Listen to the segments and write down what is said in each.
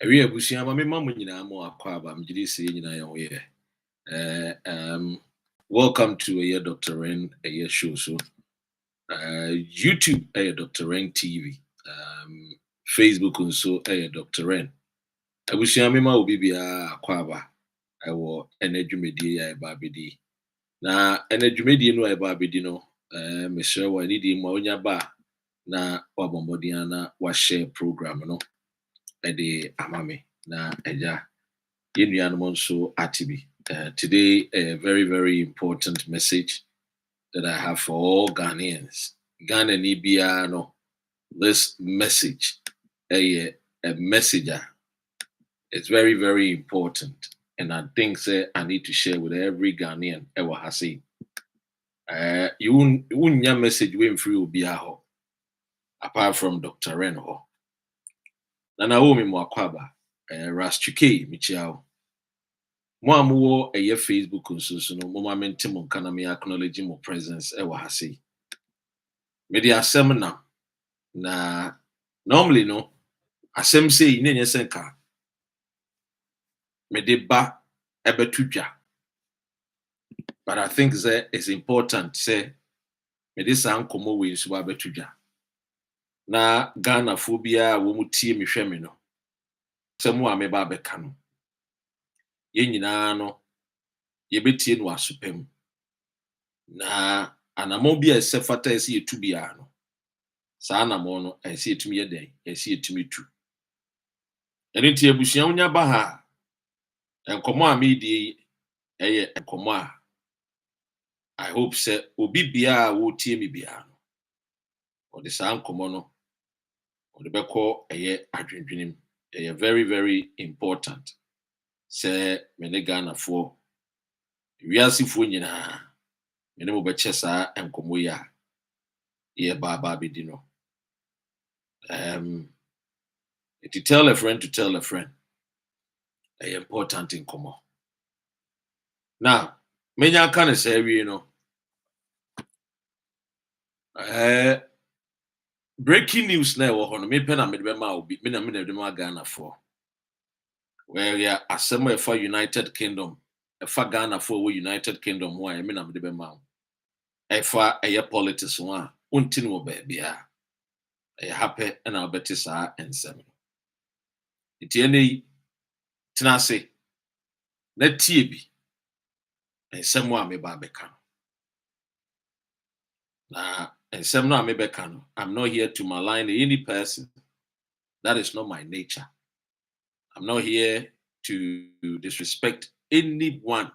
Ewi abusia ma me mamu nyina mo akwaba mjidi se nyina ye hoye. Welcome to Dr. Ren show so. YouTube Dr. Ren TV. Facebook nso Dr. Ren. Abusia me ma obi bia akwaba. Ewo enadwumedie ya eba bedi. Na enadwumedie no eba bedi no me sure wa ni di ma onya ba na wabombodiana na wa share program no. Ede amame na eja yenuanom nso atibi. Today a very very important message that I have for all Ghanaians. Ghana ni bia no, this message a messenger. It's very very important, and I think say I need to share with every Ghanaian ever has say. You wouldn't message when free will be apart from Dr. Renho. Na Naomi Mwakwaba, Rastuke Michiao. Mo amuwo Facebook nso no mo ma mente mo kana me acknowledge mo presence e wa ha sei. Me di asem na normally no asem sei na nye senka. Me di ba ebetudwa. But I think that it's important say me di san komo we nso ba betudwa. Na Ghana phobia wo mu tie me hwe me no. Se mo a me ba beka no. Ye nyina no ye betie no asopem. Na anamo bia se fata ese yetu bia no. Sa anamo no ese yetumi yeden, ese yetumi tu. Eni tie abusua unya ba ha. Enkomo a me di eye enkomo a I hope say obi bia wo tie me bia no. O de sa enkomo no o de beko eye adwendwenim. Eye very very important. Say me ne Ghana fo wiasifo nyina me ne mo be chesa enkomo ya ye ba be di no. To tell a friend to tell a friend. Important in common. Now, many kind of say you know. Breaking news now on me pen and me be me na Ghana for. Where yeah, assemble for United Kingdom, for Ghana for United Kingdom who I mean na me de ma. For a politics one, untin wo baby a happy and I'll bet sa ensem. Iti ene tina say na tie bi ensem wa me ba beka. I'm not here to malign any person. That is not my nature. I'm not here to disrespect anyone.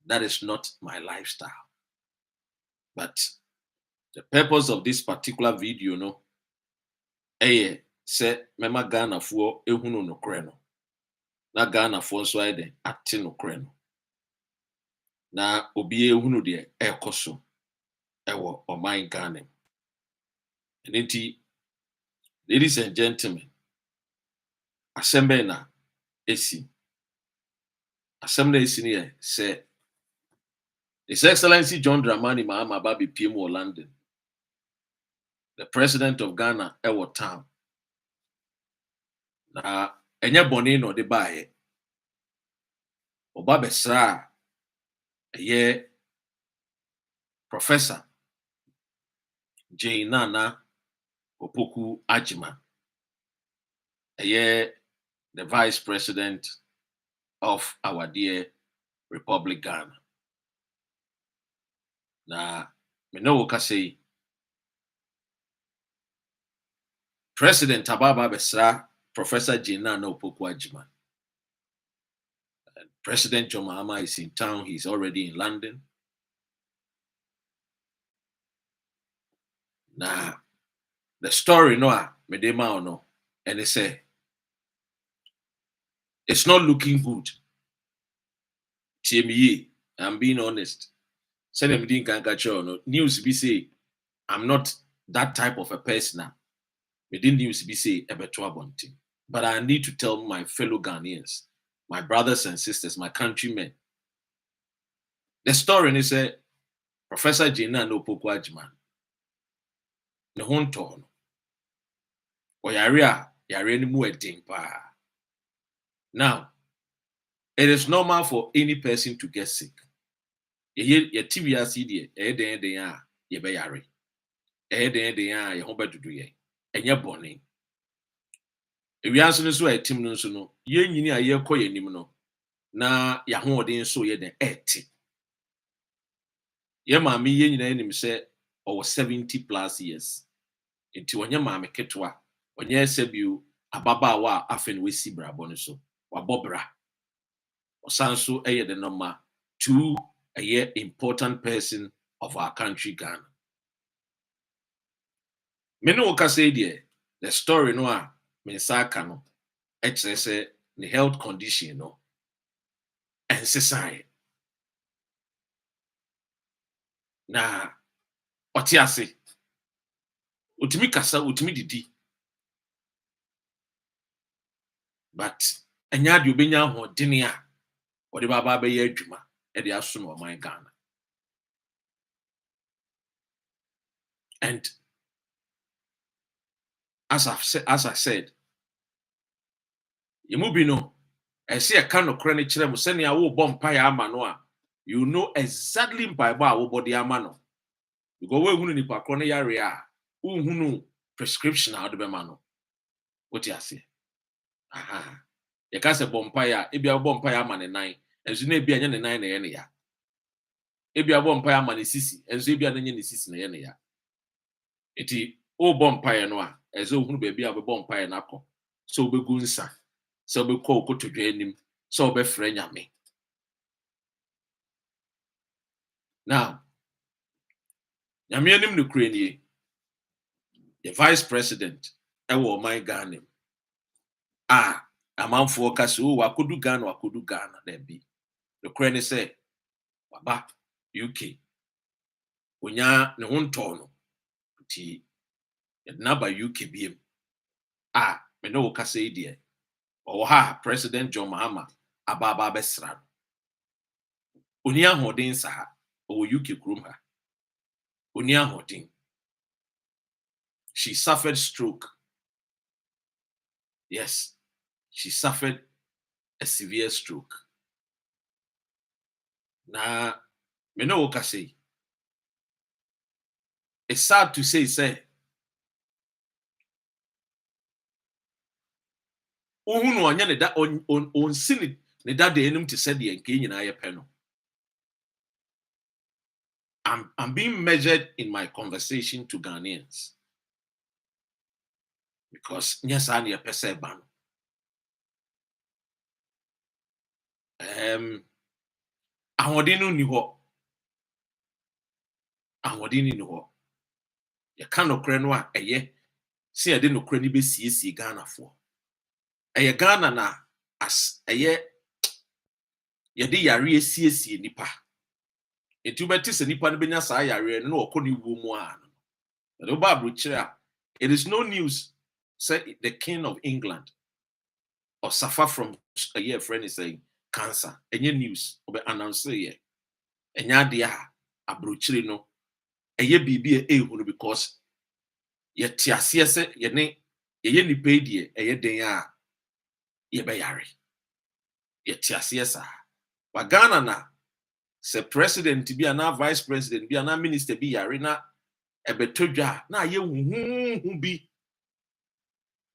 That is not my lifestyle. But the purpose of this particular video, no, say mema Ghana for ehunu no kreno. Na Ghana for so ide ati no kreno. Na obi ehunu de ekoso ewo oman Ghana. And indeed, ladies and gentlemen, assemble na esi. Assembly senior say His Excellency John Dramani Mahama Babi PMO London, the president of Ghana, Ewo Town. Na enye boni no de bae. Oba besra ye Professor Veep Naana Opuku Agyemang'S. Ye the vice president of our dear Republic Ghana. Na me no ka say President Ababa besra Professor Veep Naana Opuku Agyemang'S. President John Mahama is in town. He's already in London. Now, the story, no, medema or no, and they say it's not looking good. TME, I'm being honest. Send them no news be say I'm not that type of a person. Within news be say but I need to tell my fellow Ghanaians, my brothers and sisters, my countrymen. The story is say Professor Veep Naana Opuku Agyemang'S. Ne ho ntɔ no ɔyare a yare no mu ɛden paa Now, it is normal for any person to get sick. Your TV CD, ye be yare. Ye hoba dudu ye. Enye boni. If you answer so a team no so no, ye nyini a ye kɔ ye nim no. Na ya hoɔden so ye den ɛte. Ye maame ye nyina anim sɛ ɔwɔ 70 plus years. Enti onye maame ketwa, onye sebio ababaawa a afen we si brabɔ no so. Wabɔ bra. Osan so ɛyɛ the number 2 important person of our country, Ghana. Me no ka say the story no a me nsa aka no ɛkyerɛ sɛ the health condition no ɛnsesae. Na ɔte ase. Otumi kasa, otumi didi. But ɛnya de obenya ahoɔden a ɔde baba bɛyɛ adwuma ɛde aso no ɔman Ghana. And as I said, yemubi no ɛsɛ ɛka nokora no kyerɛ mo sɛnea wobɔ mpaeɛ ama no a you know exactly mpaebɔ a wobɔ de ama no. Because woehunu nipa korɔ no yare a wohunu prescription a wode bɛma no. Wote ase? Aha. Yɛka sɛ bɔ mpaeɛ a ebia wobɔ mpaeɛ ama ne nan ɛnso na ebia nyɛ ne nan na ɛyɛ ne ya. Ebia wobɔ mpaeɛ ama ne sisi ɛnso ebia na nyɛ ne sisi na ɛyɛ ne ya. Eti wobɔ mpaeɛ no a ɛsɛ wohunu baabi a wobɛbɔ mpaeɛ no akɔ. Sɛ wobɛgu nsa, sɛ wobɛkɔ okotodwa anim, sɛ wobɛfrɛ nyame. Now, nyame anim no kura nie, the vice president ɛwɔ ɔman Ghana mu a amanfoɔ ka sɛ wakodu Ghana daabi. Nokora ne sɛ waba UK onya ne ho ntɔɔ no nti yɛde n'aba UK biem a me ne wo kasa yi deɛ ɔwɔ ha President John Mahama aba bɛsra no. Oni ahoɔden sa ha ɔwɔ UK kurom ha. Oni ahoɔden. She suffered stroke. Yes, she suffered a severe stroke. Na me ne wo kasa yi. It's sad to say ohunu ɔnyɛ ne da onsi ne dada anim te sɛ deɛ nke nyinaa yɛ pɛ no. I'm being measured in my conversation to Ghanaians because nyɛ saa ne yɛpɛ sɛ ɛba no. Ahoɔden no ni hɔ. Ahoɔden ni hɔ. Yɛka nokora no a ɛyɛ sɛ yɛde nokora no bɛsiesie Ghanafoɔ. Ɛyɛ Ghana na as ɛyɛ yɛde yare asiesie nipa. Enti wobɛte sɛ nipa no bɛnya saa yare no na ɔkɔ ne wuo mu a no. But woba aburokyire a it is no news say the King of England or suffer from a year friend is saying cancer. Any news or announce ye. Enya dia aburokyire no eye bibi ehunu because ye tiasie se ye ne ye nipa die eye den a ye be yare. Ye tiasie sa. Wa Ghana na se president bi ana vice president bi ana minister bi yare na ebetodwa na ye huhu bi.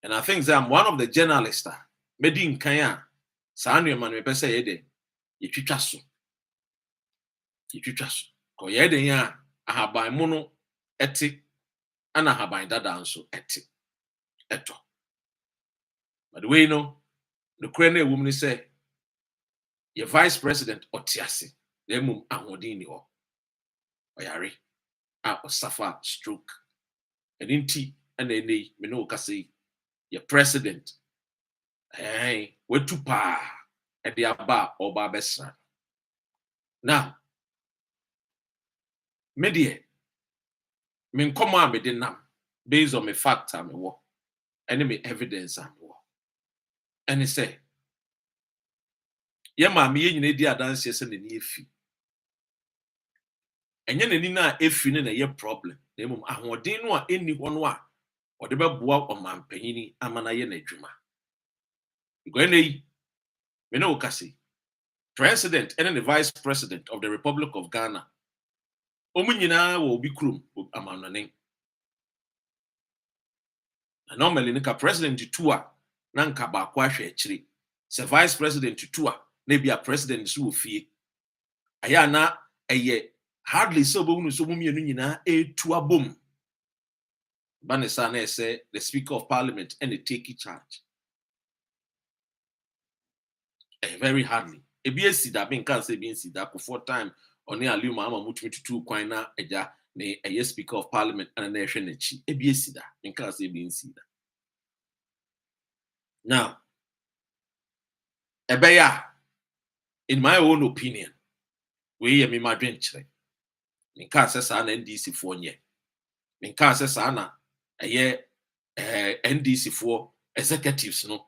And I think that I'm one of the journalists made in Kenya. Sanu man me pese yede. Yetwitwa so. Ko yede ya ahaban mu no ete ana ahaban dada nso ete. Eto. But the way you know, the Ukraine woman say your vice president otiase. Na mum ahodin ni ho. Oyare a suffer stroke. And inti and ene me no ka say your president wetu pa e de aba oba besra. Now me de me nkomo a me de nam based on me fact am wo and me evidence am wo and say ye ma me ye nyina di adanse se ne ni efi enye nani na efi ne na ye problem na mum ahoden no a enni ho no a ode beboa omampanyini amana ye na adwuma. Because Me no kasi. President and then the Vice President of the Republic of Ghana. Omu nyinaa wɔ obi kurom amanɔne. Normally nika president tu a na nka baako ahwɛ akyire. Sɛ vice president tu a na bi a president so wɔ fie. Aya na ɛyɛ hardly sɛ obɛhunu sɛ ɔmo mmienu nyinaa etu abom. Ba ne saa na ɛsɛ the Speaker of Parliament and the take charge. Very hardly. Ebi esi da bi nka sɛ ebi nsi da for time ɔne Aliu Mahama mutumi tutu kwan na ɛgya ne ɛyɛ Speaker of Parliament and na ɛhwɛ n'akyi. Ebi esi da nka sɛ ebi nsi da. Now, ɛbɛyɛ in my own opinion, we yɛ me madwen kyerɛ. Nka sɛ saa na NDC foɔ nyɛ. Nka sɛ saa na ɛyɛ NDC foɔ executives no.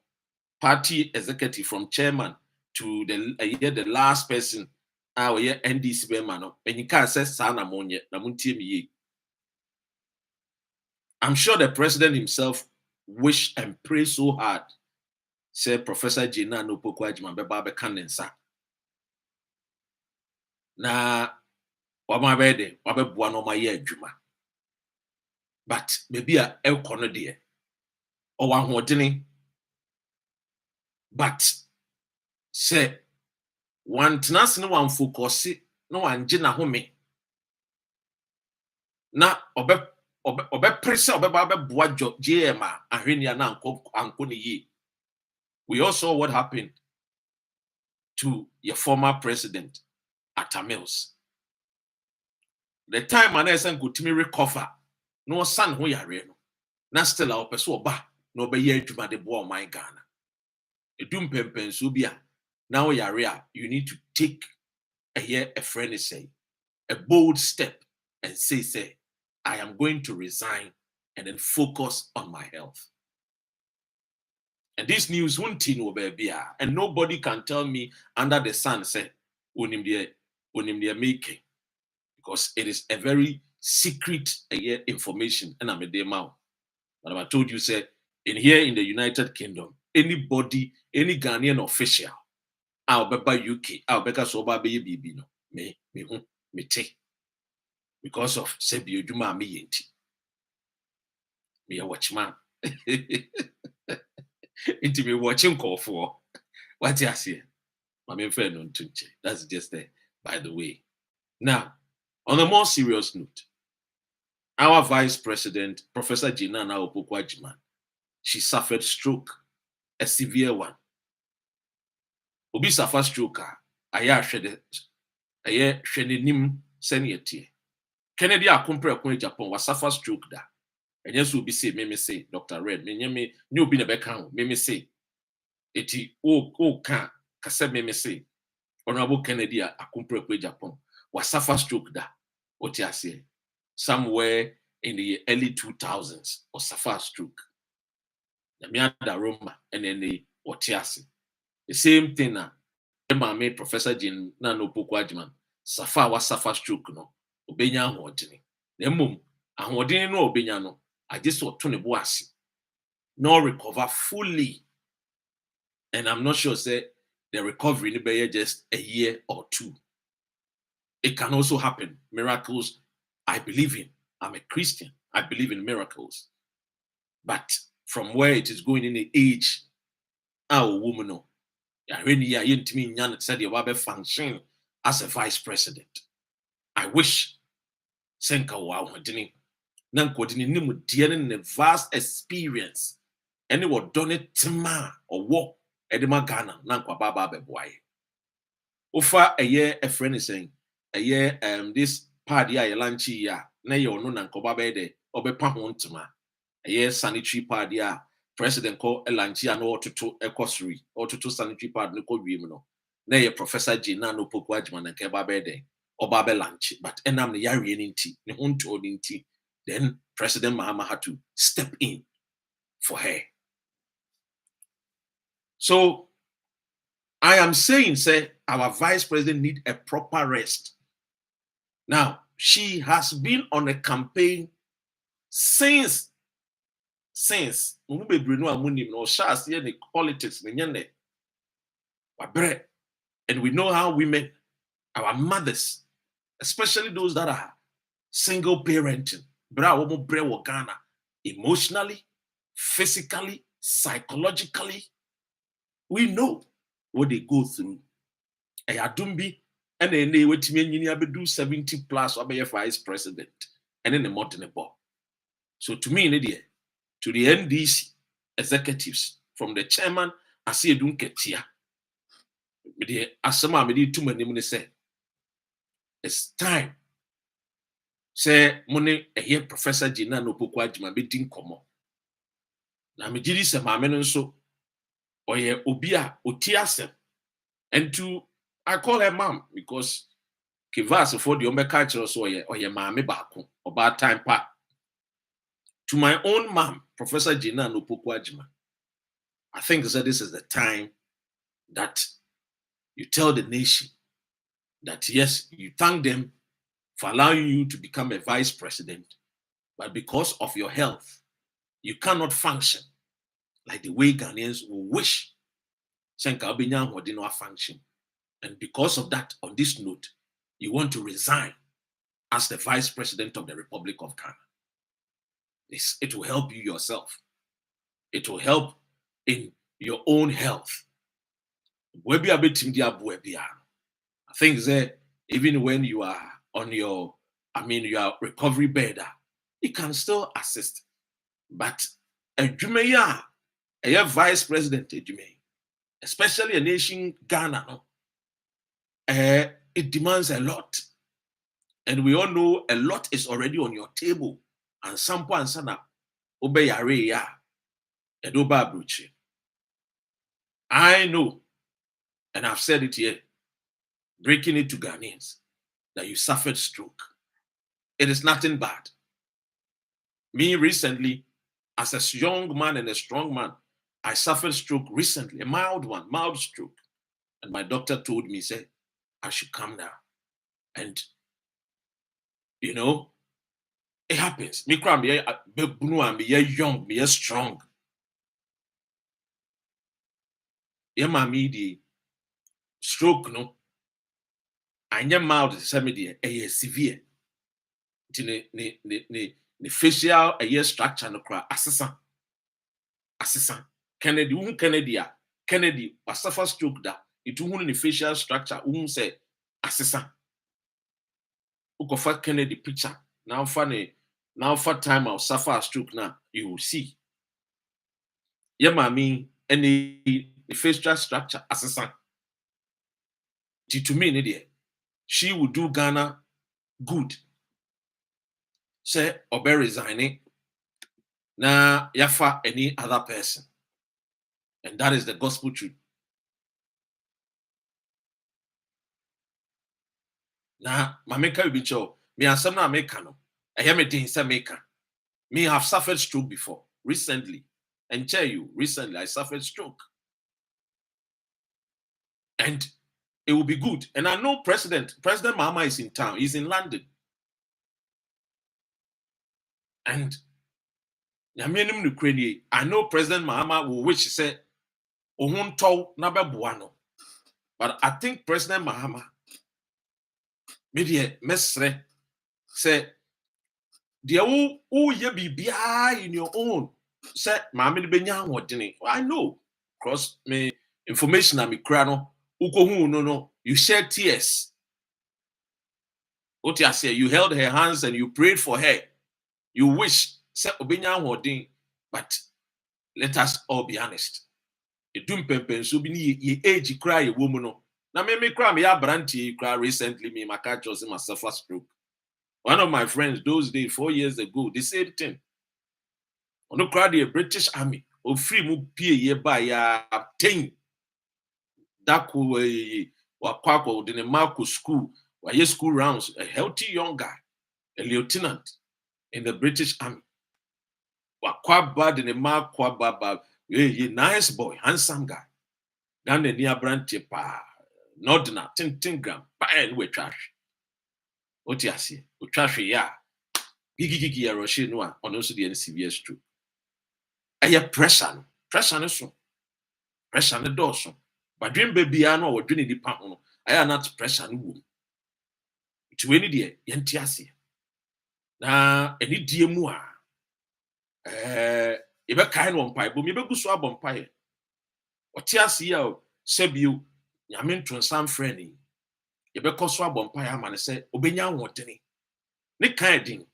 Party executive from chairman to the last person NDC bema no and you can't say sana monye na muntie me ye. I'm sure the president himself wish and pray so hard say Professor Veep Opuku Agyemang'S beba be kanensa na wama bede wabeboa no ma ye adwuma but maybe a elko no de o wa hodene. But say one tenase no one focus no one gina home na obe pressure obeba beboa GM ahwenia na anko ne yi. We all saw what happened to your former president Mills. The time man esen go timi recover no san ho yare no na still a opeso oba no be ye adwuma de bo my Ghana. Edum pempen so bia now you need to take a friend is saying a bold step and say I am going to resign and then focus on my health. And this news won't no baby and nobody can tell me under the sun say unim they making because it is a very secret information and I'm a day mouth. But I told you say in here in the United Kingdom anybody, any Ghanaian official, I'll be by UK, I'll be so baby BB no, me take because of Sebi Juma me yenti. Me a watchman. Into me watching call for what you say. My main friend on Tunche. That's just there, by the way. Now, on a more serious note, our Vice President, Professor Veep Naana Opuku Agyemang'S, she suffered stroke. A severe one. Obi suffer stroke aya hwede nim senior Kennedy akompre akon Japan was suffer stroke da. Enye so obi say me say Dr. Red me nye obi na be kan me say eti o kan kase me say Honorable Kennedy akompre akon Japan was suffer stroke da. What you say somewhere in the early 2000s or suffer stroke. Roma and then the Otiasi. The same thing now. Made Professor Veep Naana Opuku Agyemang'S suffer stroke no. Obenya hodini. The mum ahodini no obenya no. I just saw Tony Boasi. No recover fully. And I'm not sure say the recovery will be just a year or two. It can also happen. Miracles, I believe in. I'm a Christian. I believe in miracles. But from where it is going in the age, our woman, no, function as a vice president. I wish Senka wow didn't the vast experience and it was done it or walk Edema Ghana Nankwa Baba Beboy. Ofa a year a friend is saying a year this party ya lanchi ya na yo no Nankoba bede obe pahontma. A year sanitary pad ya president called Elanchi and or to equosry or to sanitary pad no called Wimino. Nay, Professor Veep Naana Opuku Agyemang'S and Kebabede or Babe Lanchi, but enam the Yarian tea, the Hunto tea. Then President Mahama had to step in for her. So I am saying, say, our vice president need a proper rest. Now, she has been on a campaign since politics And we know how women, our mothers, especially those that are single parenting, emotionally, physically, psychologically, we know what they go through. Ayadumbi, and then they wait to do 70 plus or be a vice president, and then the mountain ball. So to me, to the NDC executives, from the chairman, I see a dunketia. Asama me too many say it's time. Say money a here Professor Gina no Opuku Agyemang'S be din komo. Na me gidi se maame no so oye obi a oti asem. And I call her mom because Kivas for the omeka kire so oye maame baako oba time pa. To my own mom, Professor Gina no Opuku Agyemang'S, I think that this is the time that you tell the nation that yes, you thank them for allowing you to become a vice president, but because of your health, you cannot function like the way Ghanaians will wish. Function. And because of that, on this note, you want to resign as the vice president of the Republic of Ghana. It will help you yourself. It will help in your own health. I think that even when you are on your recovery bed, it can still assist. But a vice president, especially a nation Ghana, it demands a lot. And we all know a lot is already on your table. And sampo and sana obey ya and oba bruchi. I know, and I've said it here, breaking it to Ghanaians, that you suffered stroke. It is nothing bad. Me recently, as a young man and a strong man, I suffered stroke recently, a mild one, mild stroke. And my doctor told me, said, I should come down. And, it happens. Me cry, me young, me strong. The stroke, no. I am mild, severe. The facial structure no cry assistant. Kennedy was suffer stroke that it won the facial structure say assistant. For Kennedy picture now for time I'll suffer a stroke now you will see. And the facial structure assistant. To me, she will do Ghana good. Say obe resigning na yafa any other person. And that is the gospel truth. Now, mameka will be show. Me and some na make no. I hear me thing say make. Me have suffered stroke before, recently. And tell you, recently I suffered stroke. And it will be good. And I know President Mahama is in town. He's in London. And I know President Mahama will wish to say, but I think President Mahama, maybe mesre say, dear ye be in your own. Say, I know. Cross me information and me crano. No. You shed tears. What you say? You held her hands and you prayed for her. You wish, say, but let us all be honest. A doom pempen so be ye age cry a woman. Now me cry me ya branty cry recently me my cat was in my suffer stroke. One of my friends those days 4 years ago, the same thing. On the crowd the British Army or free mu pie ye by ya 10. That wa in a Marco school, where ye school rounds, a healthy young guy, a lieutenant in the British Army. Wa bad in a Marco baba, nice boy, handsome guy. Down the near branch pa Nordna, 10 gram, and we trash. What you see? We trash ya. Gigi ya Roshi no on also the severe stroke. Pressure no so. Pressure no door so. But dream baby ano or dream the pan I am not pressure no womb. To any dear yentiasi. Na any dear mua. Ebe kind one pie, but maybe go swab on pie. Or tiasi yo, sebio, yamin to some friendly. Ebe ko swab on pie, man, say, Obenya wantany. Nick kind thing,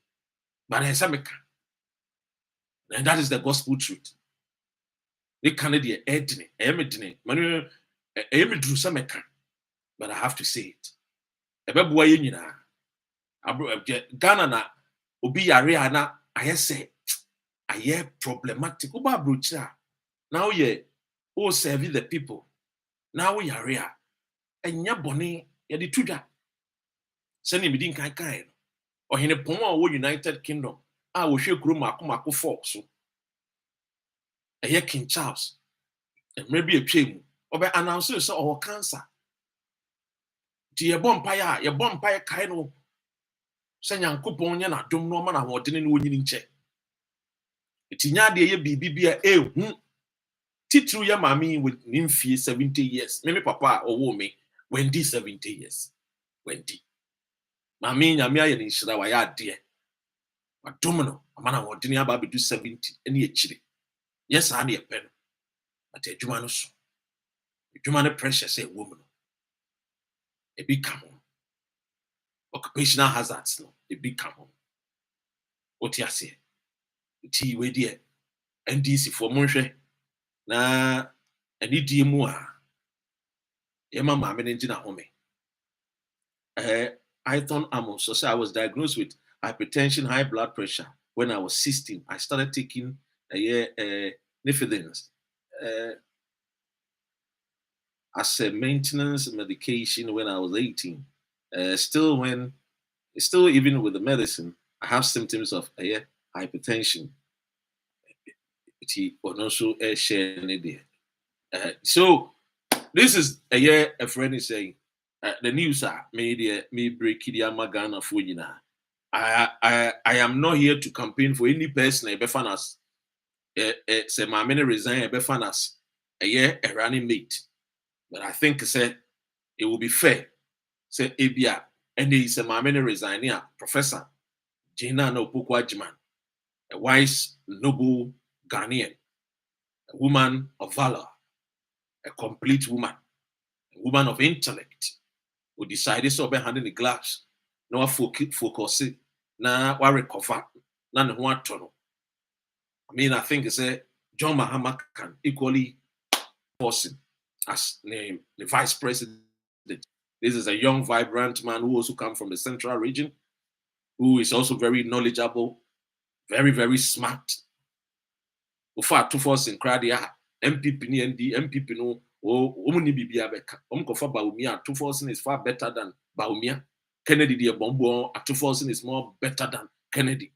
but I say, and that is the gospel truth. Nick Canadian, Edney, Emidney, Manu, Emidru Sameka, but I have to say it. Ebe boy, you know. Ghana na obi yare na aye say aye problematic oba brocha now ye o serve the people now we yare enya bone ye de tudwa se ni midin kan kan no ohene pon a wo United Kingdom a wo hwe kuro mako for so aye King Charles emre bi atwem obe announce say o cancer ti ye bompire ye bompire kai no se nyankopon nya na dom no ma na hodene no onyini nche etinya de ye bibia ehu titru ya mami with nimfie 70 years me papa owo me when di 70 years when di mami nyame aye ni hira wa ya de adom no ma na hodene aba be do 70 ene echire yes a na ye pe no but adwuma no so adwuma no pressure say woman e bi come occupational hazards no e bi come what you say ti we die NDC for monhwe na ani die mu a yema maame ne ngina home Ithon Amos so say I was diagnosed with hypertension, high blood pressure when I was 16. I started taking nifedins as a maintenance medication when I was 18. Still even with the medicine, I have symptoms of hypertension. Also share so this is a friend is saying the news are me break Ghana for you now. I am not here to campaign for any person a befanas say my many resign a befanas a running mate. But I think say it will be fair. Say Abia and he say my many resign here, Professor Opuku Agyemang'S, a wise, noble Ghanaian, a woman of valor, a complete woman, a woman of intellect, who decided to be handing the glass, no focus, na wa recover, na ne ho atono. I mean, I think it's a John Mahama can equally person as the vice president. This is a young, vibrant man who also comes from the central region, who is also very knowledgeable, very, very smart. Ufa two force in Kradia, MPP ND, MPP no, Omuni Bibia Beka, Omkofa Baumia, two force is far better than Baumia. Kennedy the Bombo at two force is more better than Kennedy.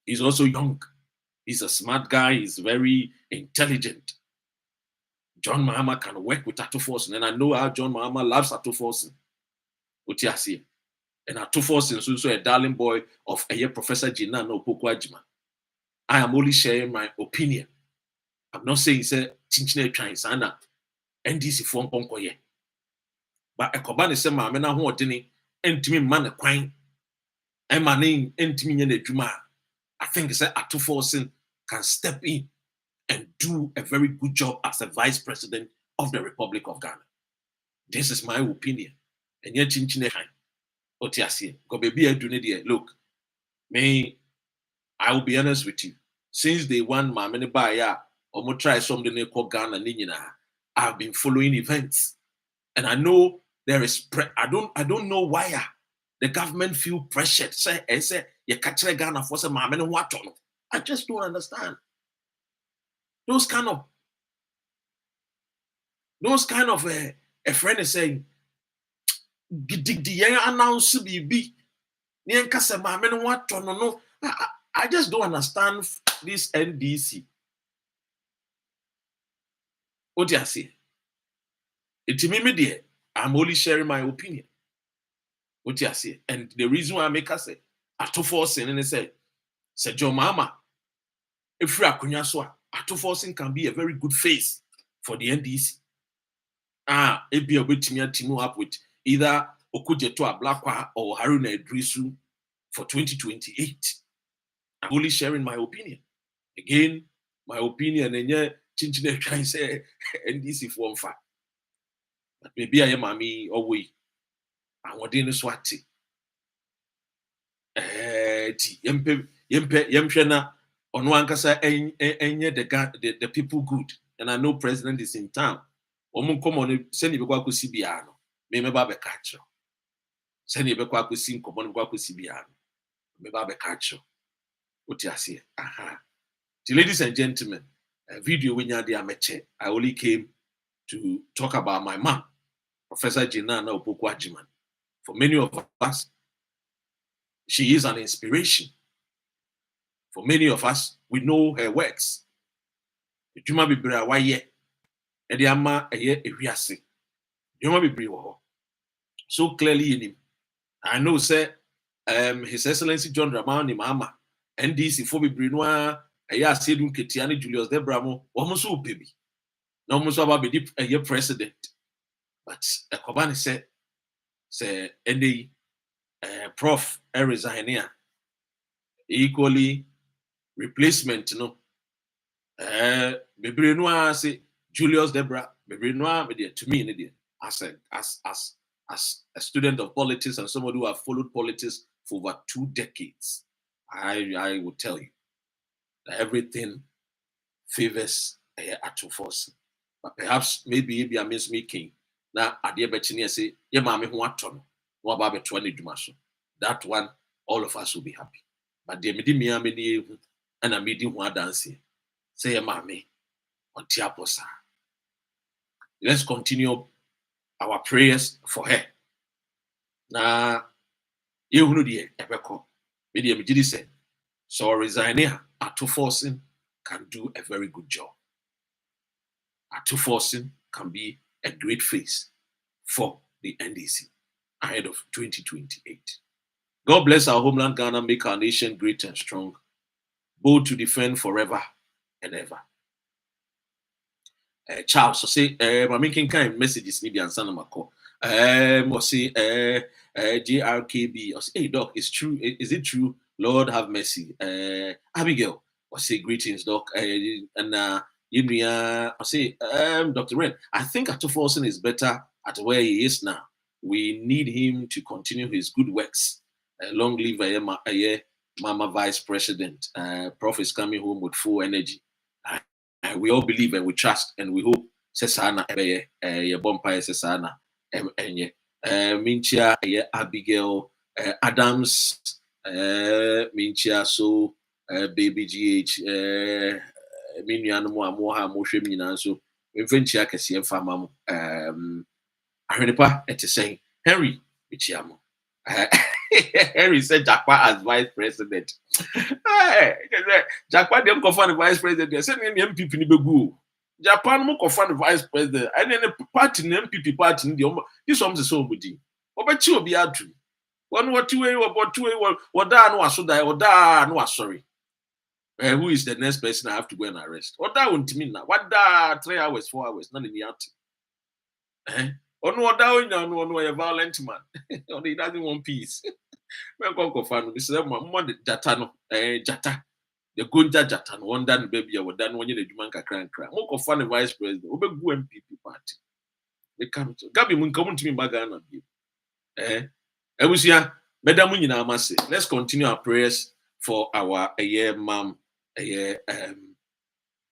He's also young. He's a smart guy. He's very intelligent. John Mahama can work with Atuforsen, and I know how John Mahama loves Atuforsen. Utiasi. And Atuforsen is also a darling boy of Professor Opuku Agyemang'S. I am only sharing my opinion. I'm not saying say Chinchine Chansana NDC form Ponkoye. But a Kobani say my mena who dini entimi man a quine. And my name entimi in Juma. I think say Atuforsen can step in and do a very good job as a vice president of the Republic of Ghana. This is my opinion. And yet, Chinchine, Otiasi, go baby, look, I will be honest with you. Since they want my money buy or more try something they call Ghana Nina, I've been following events. And I know there is I don't know why the government feel pressured. Say you catch Ghana for some money what on. I just don't understand. Those kind of a friend is saying, "Did announce BB? No. I just don't understand this NDC. What do you say? It's me, I'm only sharing my opinion. What do you say? And the reason why I make us say, Atuforsen and say John Mama, if you are Kunyaswa, Atuforsen can be a very good face for the NDC. Ebia Betimia team up with either Okujeto Ablakwa or Haruna Idrisu for 2028. I'm only sharing my opinion. Again, my opinion, and yeah, Chinchine trying say NDC for fact. But maybe I am mommy or we. I want in swati. Yempe on one kasa the people good. And I know president is in town. Omun come on send you go see biano. Me ba be catch. Send you go see common go see biano. Me ba be catch. What you say? Aha. Ladies and gentlemen, a video when you are I only came to talk about my mom, Professor Naana Opuku Agyemang'S. For many of us, she is an inspiration. For many of us, we know her works. Juma Bibra Waye, Ediama Eye Ewiase. Juma Bibri so clearly in him. I know, sir, His Excellency John Dramani Mama, NDC for Bibrinoa, Aya Sedun Ketiani Julius Debramo, almost so baby. No almost about a year president. But a Kobani said, say, any Prof. Resign equally replacement, you know. Bibrinoa say Julius Debra, Bibrinoa, to me, as a student of politics and somebody who have followed politics for over 2 decades, I will tell you that everything favors Atu Force. But perhaps maybe I miss making now at the Betchini say, yeah, mammy, what ton, what about 20 Dumaso? That one, all of us will be happy. But the Medimia and a medium one dancing. Say, yeah, mammy, on Tiaposa. Let's continue our prayers for her. Now, you know the Ebeko, Medium Gidi said, so resigning Atu Forcing can do a very good job. Atu Forcing can be a great face for the NDC ahead of 2028. God bless our homeland Ghana, make our nation great and strong, bold to defend forever and ever. Charles, so say, I'm making kind of messages, maybe and Sanamako. Or say, JRKB, or say, hey, Doc, it's true. Is it true? Lord have mercy. Abigail, or say, greetings, Doc. And I say, Dr. Ren, I think Atu Forcing is better at where he is now. We need him to continue his good works. Long live Mama Vice President. Prof is coming home with full energy. We all believe and we trust and we hope. Sesana, Bompire Sesana, Minchia, Abigail Adams, Minchia, so Baby GH. Miniano Moha Moshe Mina so Ventia Cassia Famam Arepa et saying Henry Michiamo. Henry said Jakpa as vice president. Jakpa dem confirm the vice president. Send me MPP ni begu. Japan mo confirm the vice president. And then the party MPP party this one is so good. Obechi obi adu. One what two way what da no aso die or da no sorry. Who is the next person I have to go and arrest? Or that won't mean now. What that 3 hours, 4 hours, none in the out. Or no, that no, a violent man. Or he doesn't want peace. We're going to find this. Jatano, Jata, the Gunja Jatan, one done baby, or done when you're the Jumanka crank. More of fun vice president, over MPP party. They come to Gabi Mun come to me, Bagana. I was here, Madame Munina Masi. Let's continue our prayers for our mom.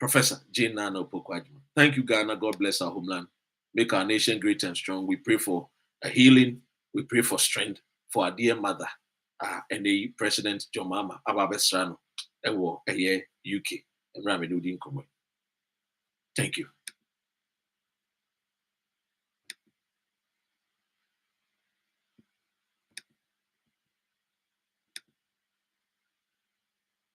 Professor Naana Opuku Agyemang'S. Thank you, Ghana. God bless our homeland. Make our nation great and strong. We pray for a healing. We pray for strength for our dear mother and the President John Mama Ababesrano, UK. Thank you.